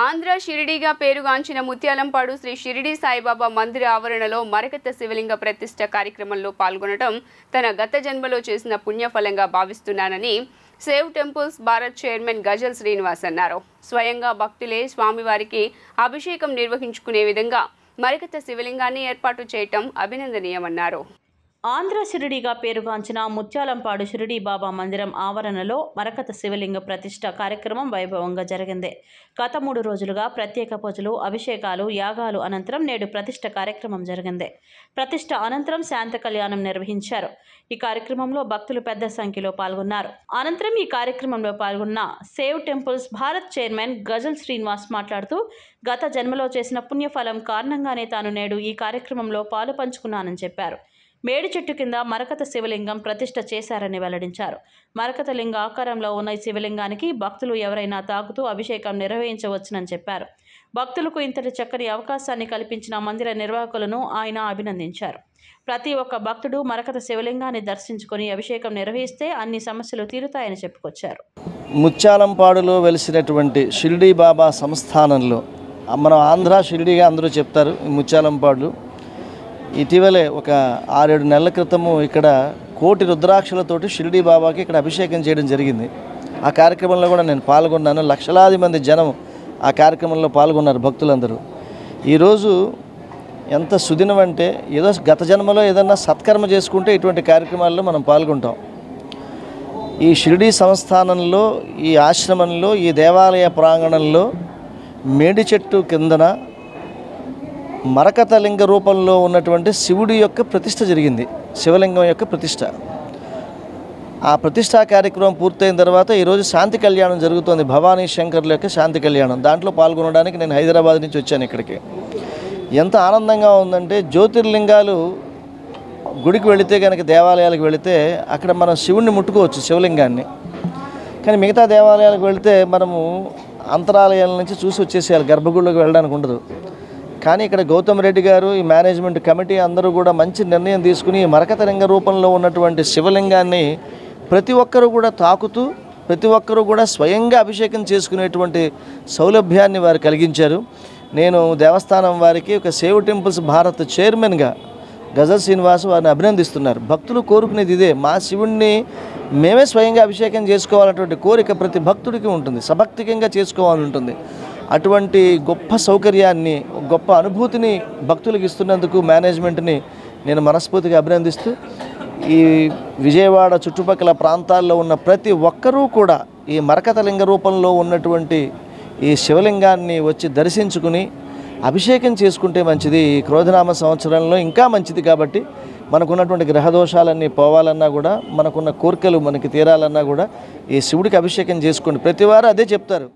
ఆంధ్ర షిరిడీగా పేరుగాంచిన ముత్యాలంపాడు శ్రీ షిరిడి సాయిబాబా మందిర ఆవరణలో మరకత శివలింగ ప్రతిష్ఠ కార్యక్రమంలో పాల్గొనడం తన గత జన్మలో చేసిన పుణ్యఫలంగా భావిస్తున్నానని సేవ్ టెంపుల్స్ భారత్ చైర్మన్ గజల్ శ్రీనివాస్ అన్నారు. స్వయంగా భక్తులే స్వామివారికి అభిషేకం నిర్వహించుకునే విధంగా మరకత శివలింగాన్ని ఏర్పాటు చేయటం అభినందనీయమన్నారు. ఆంధ్ర షిరిడీగా పేరుగాంచిన ముత్యాలంపాడు షిరిడి బాబా మందిరం ఆవరణలో మరకత శివలింగ ప్రతిష్ఠ కార్యక్రమం వైభవంగా జరిగింది. గత 3 రోజులుగా ప్రత్యేక పూజలు, అభిషేకాలు, యాగాలు అనంతరం నేడు ప్రతిష్ఠ కార్యక్రమం జరిగింది. ప్రతిష్ఠ అనంతరం శాంత కళ్యాణం నిర్వహించారు. ఈ కార్యక్రమంలో భక్తులు పెద్ద సంఖ్యలో పాల్గొన్నారు. అనంతరం ఈ కార్యక్రమంలో పాల్గొన్న సేవ్ టెంపుల్స్ భారత్ చైర్మన్ గజల్ శ్రీనివాస్ మాట్లాడుతూ, గత జన్మలో చేసిన పుణ్యఫలం కారణంగానే తాను నేడు ఈ కార్యక్రమంలో పాలు పంచుకున్నానని చెప్పారు. మేడి చెట్టు కింద మరకత శివలింగం ప్రతిష్ఠ చేశారని వెల్లడించారు. మరకత లింగ ఆకారంలో ఉన్న ఈ శివలింగానికి భక్తులు ఎవరైనా తాకుతూ అభిషేకం నిర్వహించవచ్చునని చెప్పారు. భక్తులకు ఇంతటి చక్కని అవకాశాన్ని కల్పించిన మందిర నిర్వాహకులను ఆయన అభినందించారు. ప్రతి ఒక్క భక్తుడు మరకత శివలింగాన్ని దర్శించుకొని అభిషేకం నిర్వహిస్తే అన్ని సమస్యలు తీరుతాయని చెప్పుకొచ్చారు. ముత్యాలంపాడులో వెలిసినటువంటి షిరిడి బాబా సంస్థానంలో మనం ఆంధ్ర షిరిడిగా అందరూ చెప్తారు. ముత్యాలంపాడు ఇటీవలే ఒక 6-7 నెలల క్రితము ఇక్కడ 1 కోటి రుద్రాక్షలతోటి షిరిడి బాబాకి ఇక్కడ అభిషేకం చేయడం జరిగింది. ఆ కార్యక్రమంలో కూడా నేను పాల్గొన్నాను. లక్షలాది మంది జనం ఆ కార్యక్రమంలో పాల్గొన్నారు, భక్తులందరూ. ఈరోజు ఎంత సుదినం అంటే ఏదో గత జన్మలో ఏదన్నా సత్కర్మ చేసుకుంటే ఇటువంటి కార్యక్రమాల్లో మనం పాల్గొంటాం. ఈ షిరిడి సంస్థానంలో, ఈ ఆశ్రమంలో, ఈ దేవాలయ ప్రాంగణంలో మేడి చెట్టు కిందన మరకత లింగ రూపంలో ఉన్నటువంటి శివుడి యొక్క ప్రతిష్ఠ జరిగింది. శివలింగం యొక్క ప్రతిష్ఠ. ఆ ప్రతిష్ఠా కార్యక్రమం పూర్తయిన తర్వాత ఈరోజు శాంతి కళ్యాణం జరుగుతోంది. భవానీ శంకర్ల యొక్క శాంతి కళ్యాణం. దాంట్లో పాల్గొనడానికి నేను హైదరాబాద్ నుంచి వచ్చాను ఇక్కడికి. ఎంత ఆనందంగా ఉందంటే, జ్యోతిర్లింగాలు గుడికి వెళితే కనుక, దేవాలయాలకు వెళితే అక్కడ మనం శివుణ్ణి ముట్టుకోవచ్చు, శివలింగాన్ని. కానీ మిగతా దేవాలయాలకు వెళితే మనము అంతరాలయాల నుంచి చూసి వచ్చేసేయాలి, గర్భగుడిలోకి వెళ్ళడానికి ఉండదు. కానీ ఇక్కడ గౌతమ్ రెడ్డి గారు, ఈ మేనేజ్మెంట్ కమిటీ అందరూ కూడా మంచి నిర్ణయం తీసుకుని మరకత లింగ రూపంలో ఉన్నటువంటి శివలింగాన్ని ప్రతి ఒక్కరూ కూడా తాకుతూ, ప్రతి ఒక్కరూ కూడా స్వయంగా అభిషేకం చేసుకునేటువంటి సౌలభ్యాన్ని వారు కలిగించారు. నేను దేవస్థానం వారికి ఒక సేవ్ టెంపుల్స్ భారత్ చైర్మన్గా గజల్ శ్రీనివాస్ వారిని అభినందిస్తున్నారు. భక్తులు కోరుకునేది ఇదే. మా శివుణ్ణి మేమే స్వయంగా అభిషేకం చేసుకోవాలన్నటువంటి కోరిక ప్రతి భక్తుడికి ఉంటుంది, సభక్తికంగా చేసుకోవాలని ఉంటుంది. అటువంటి గొప్ప సౌకర్యాన్ని, గొప్ప అనుభూతిని భక్తులకు ఇస్తున్నందుకు మేనేజ్మెంట్ని నేను మనస్ఫూర్తిగా అభినందిస్తూ, ఈ విజయవాడ చుట్టుపక్కల ప్రాంతాల్లో ఉన్న ప్రతి ఒక్కరూ కూడా ఈ మరకత లింగ రూపంలో ఉన్నటువంటి ఈ శివలింగాన్ని వచ్చి దర్శించుకుని అభిషేకం చేసుకుంటే మంచిది. ఈ క్రోధనామ సంవత్సరంలో ఇంకా మంచిది. కాబట్టి మనకున్నటువంటి గ్రహదోషాలన్నీ పోవాలన్నా కూడా, మనకున్న కోరికలు మనకి తీరాలన్నా కూడా ఈ శివుడికి అభిషేకం చేసుకోండి. ప్రతివారు అదే చెప్తారు.